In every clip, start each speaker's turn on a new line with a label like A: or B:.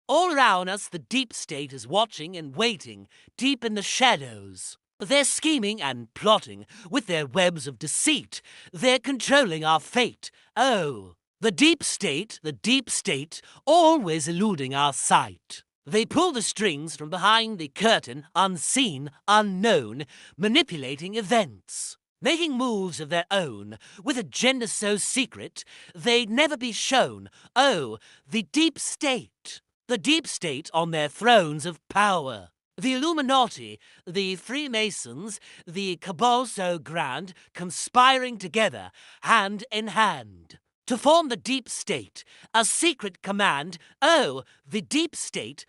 A: All around us, the deep state is watching and waiting, deep in the shadows. They're scheming and plotting with their webs of deceit. They're controlling our fate. Oh, the deep state, always eluding our sight. They pull the strings from behind the curtain, unseen, unknown, manipulating events, making moves of their own, with agendas so secret they'd never be shown. Oh, the deep state on their thrones of power. The Illuminati, the Freemasons, the cabal so grand, conspiring together, hand in hand, to form the deep state, a secret command. Oh, the deep state,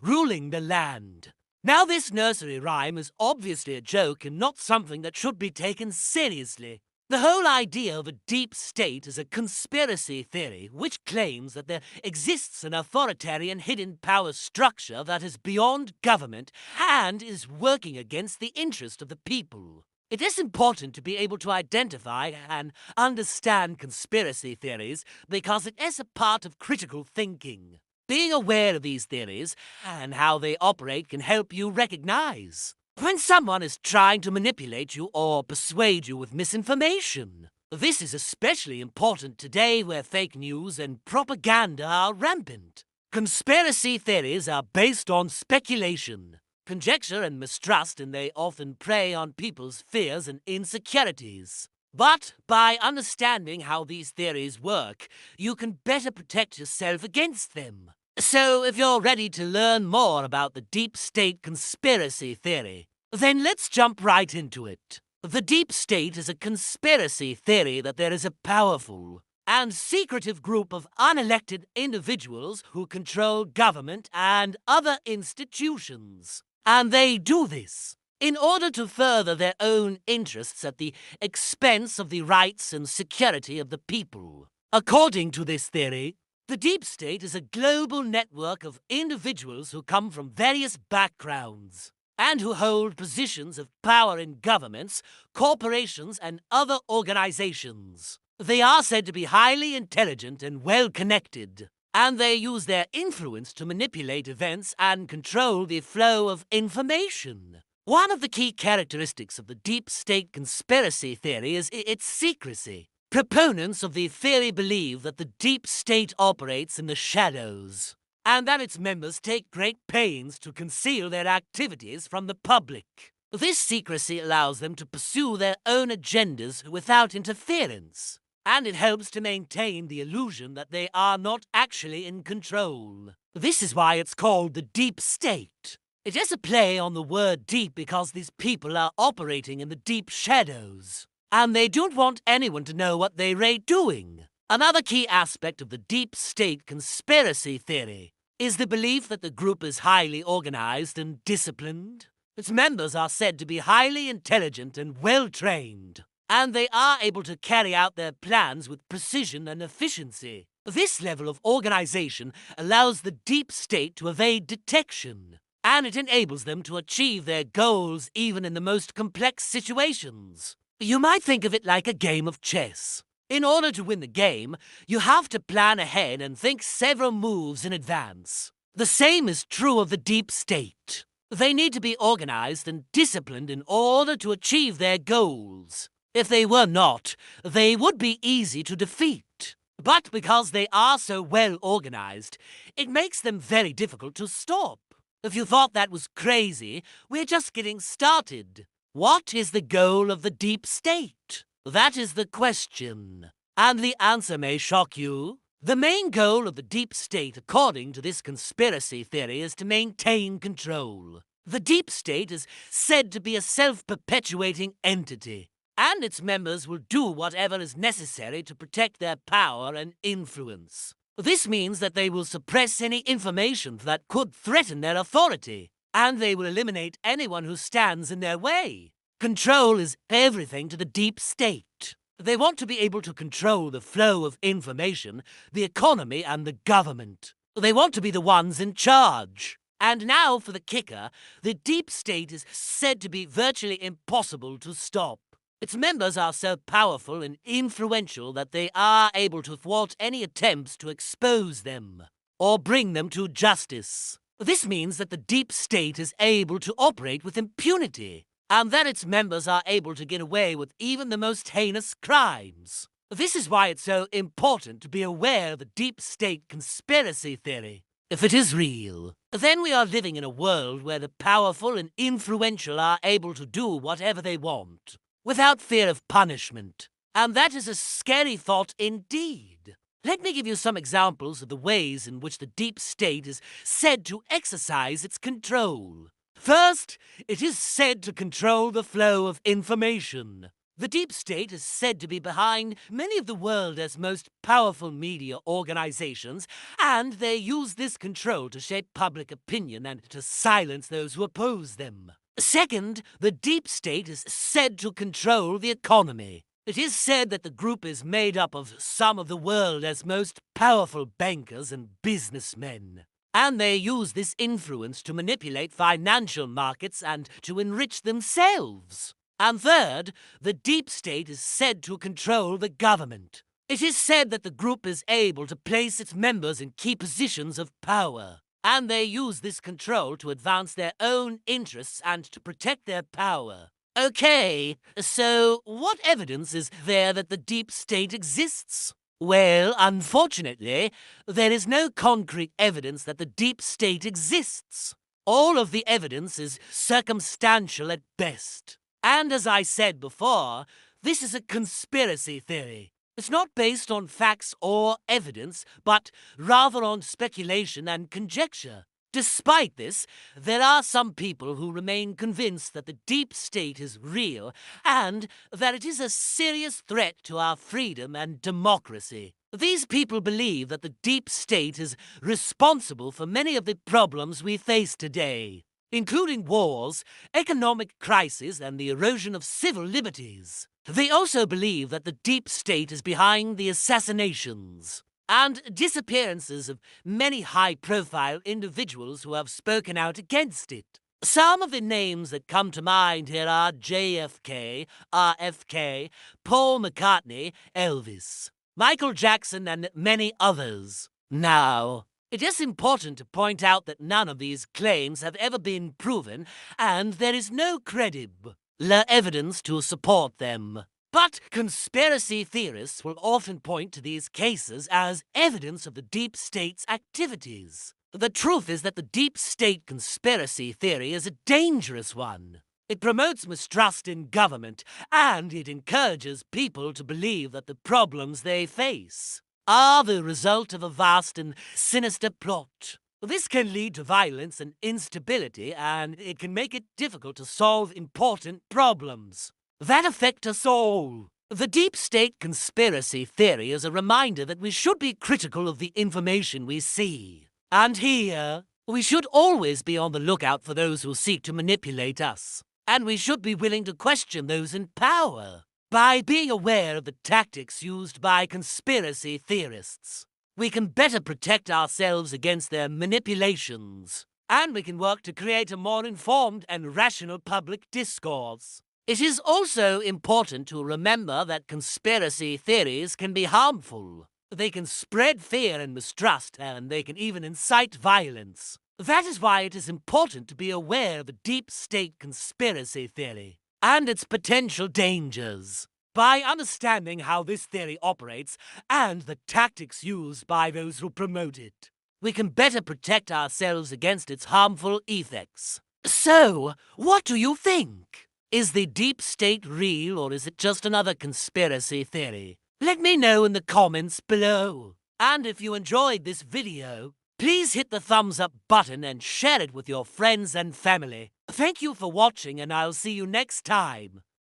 A: ruling the land. Now this nursery rhyme is obviously a joke and not something that should be taken seriously. The whole idea of a deep state is a conspiracy theory which claims that there exists an authoritarian hidden power structure that is beyond government and is working against the interest of the people. It is important to be able to identify and understand conspiracy theories because it is a part of critical thinking. Being aware of these theories and how they operate can help you recognize when someone is trying to manipulate you or persuade you with misinformation. This is especially important today where fake news and propaganda are rampant. Conspiracy theories are based on speculation, conjecture and mistrust, and they often prey on people's fears and insecurities. But by understanding how these theories work, you can better protect yourself against them. So if you're ready to learn more about the deep state conspiracy theory, then let's jump right into it. The deep state is a conspiracy theory that there is a powerful and secretive group of unelected individuals who control government and other institutions. And they do this in order to further their own interests at the expense of the rights and security of the people. According to this theory, the deep state is a global network of individuals who come from various backgrounds and who hold positions of power in governments, corporations, and other organizations. They are said to be highly intelligent and well-connected, and they use their influence to manipulate events and control the flow of information. One of the key characteristics of the deep state conspiracy theory is its secrecy. Proponents of the theory believe that the deep state operates in the shadows, and that its members take great pains to conceal their activities from the public. This secrecy allows them to pursue their own agendas without interference, and it helps to maintain the illusion that they are not actually in control. This is why it's called the deep state. It is a play on the word deep because these people are operating in the deep shadows, and they don't want anyone to know what they're doing. Another key aspect of the deep state conspiracy theory is the belief that the group is highly organized and disciplined. Its members are said to be highly intelligent and well-trained, and they are able to carry out their plans with precision and efficiency. This level of organization allows the deep state to evade detection, and it enables them to achieve their goals even in the most complex situations. You might think of it like a game of chess. In order to win the game, you have to plan ahead and think several moves in advance. The same is true of the deep state. They need to be organized and disciplined in order to achieve their goals. If they were not, they would be easy to defeat. But because they are so well organized, it makes them very difficult to stop. If you thought that was crazy, we're just getting started. What is the goal of the deep state? That is the question. And the answer may shock you. The main goal of the deep state, according to this conspiracy theory, is to maintain control. The deep state is said to be a self-perpetuating entity, and its members will do whatever is necessary to protect their power and influence. This means that they will suppress any information that could threaten their authority, and they will eliminate anyone who stands in their way. Control is everything to the deep state. They want to be able to control the flow of information, the economy, and the government. They want to be the ones in charge. And now for the kicker, the deep state is said to be virtually impossible to stop. Its members are so powerful and influential that they are able to thwart any attempts to expose them. or bring them to justice. This means that the deep state is able to operate with impunity, and that its members are able to get away with even the most heinous crimes. This is why it's so important to be aware of the deep state conspiracy theory. If it is real, then we are living in a world where the powerful and influential are able to do whatever they want, without fear of punishment. And that is a scary thought indeed. Let me give you some examples of the ways in which the deep state is said to exercise its control. First, it is said to control the flow of information. The deep state is said to be behind many of the world's most powerful media organizations, and they use this control to shape public opinion and to silence those who oppose them. Second, the deep state is said to control the economy. It is said that the group is made up of some of the world's most powerful bankers and businessmen, and they use this influence to manipulate financial markets and to enrich themselves. And third, the deep state is said to control the government. It is said that the group is able to place its members in key positions of power, and they use this control to advance their own interests and to protect their power. Okay, so what evidence is there that the deep state exists? Well, unfortunately, there is no concrete evidence that the deep state exists. All of the evidence is circumstantial at best. And as I said before, this is a conspiracy theory. It's not based on facts or evidence, but rather on speculation and conjecture. Despite this, there are some people who remain convinced that the deep state is real and that it is a serious threat to our freedom and democracy. These people believe that the deep state is responsible for many of the problems we face today, including wars, economic crises, and the erosion of civil liberties. They also believe that the deep state is behind the assassinations and disappearances of many high-profile individuals who have spoken out against it. Some of the names that come to mind here are JFK, RFK, Paul McCartney, Elvis, Michael Jackson, and many others. Now, it is important to point out that none of these claims have ever been proven, and there is no credible evidence to support them. But conspiracy theorists will often point to these cases as evidence of the deep state's activities. The truth is that the deep state conspiracy theory is a dangerous one. It promotes mistrust in government, and it encourages people to believe that the problems they face are the result of a vast and sinister plot. This can lead to violence and instability, and it can make it difficult to solve important problems that affect us all. The deep state conspiracy theory is a reminder that we should be critical of the information we see and hear. We should always be on the lookout for those who seek to manipulate us, and we should be willing to question those in power. By being aware of the tactics used by conspiracy theorists, we can better protect ourselves against their manipulations, and we can work to create a more informed and rational public discourse. It is also important to remember that conspiracy theories can be harmful. They can spread fear and mistrust, and they can even incite violence. That is why it is important to be aware of the deep state conspiracy theory and its potential dangers. By understanding how this theory operates and the tactics used by those who promote it, we can better protect ourselves against its harmful effects. So, what do you think? Is the deep state real, or is it just another conspiracy theory? Let me know in the comments below. And if you enjoyed this video, please hit the thumbs up button and share it with your friends and family. Thank you for watching, and I'll see you next time.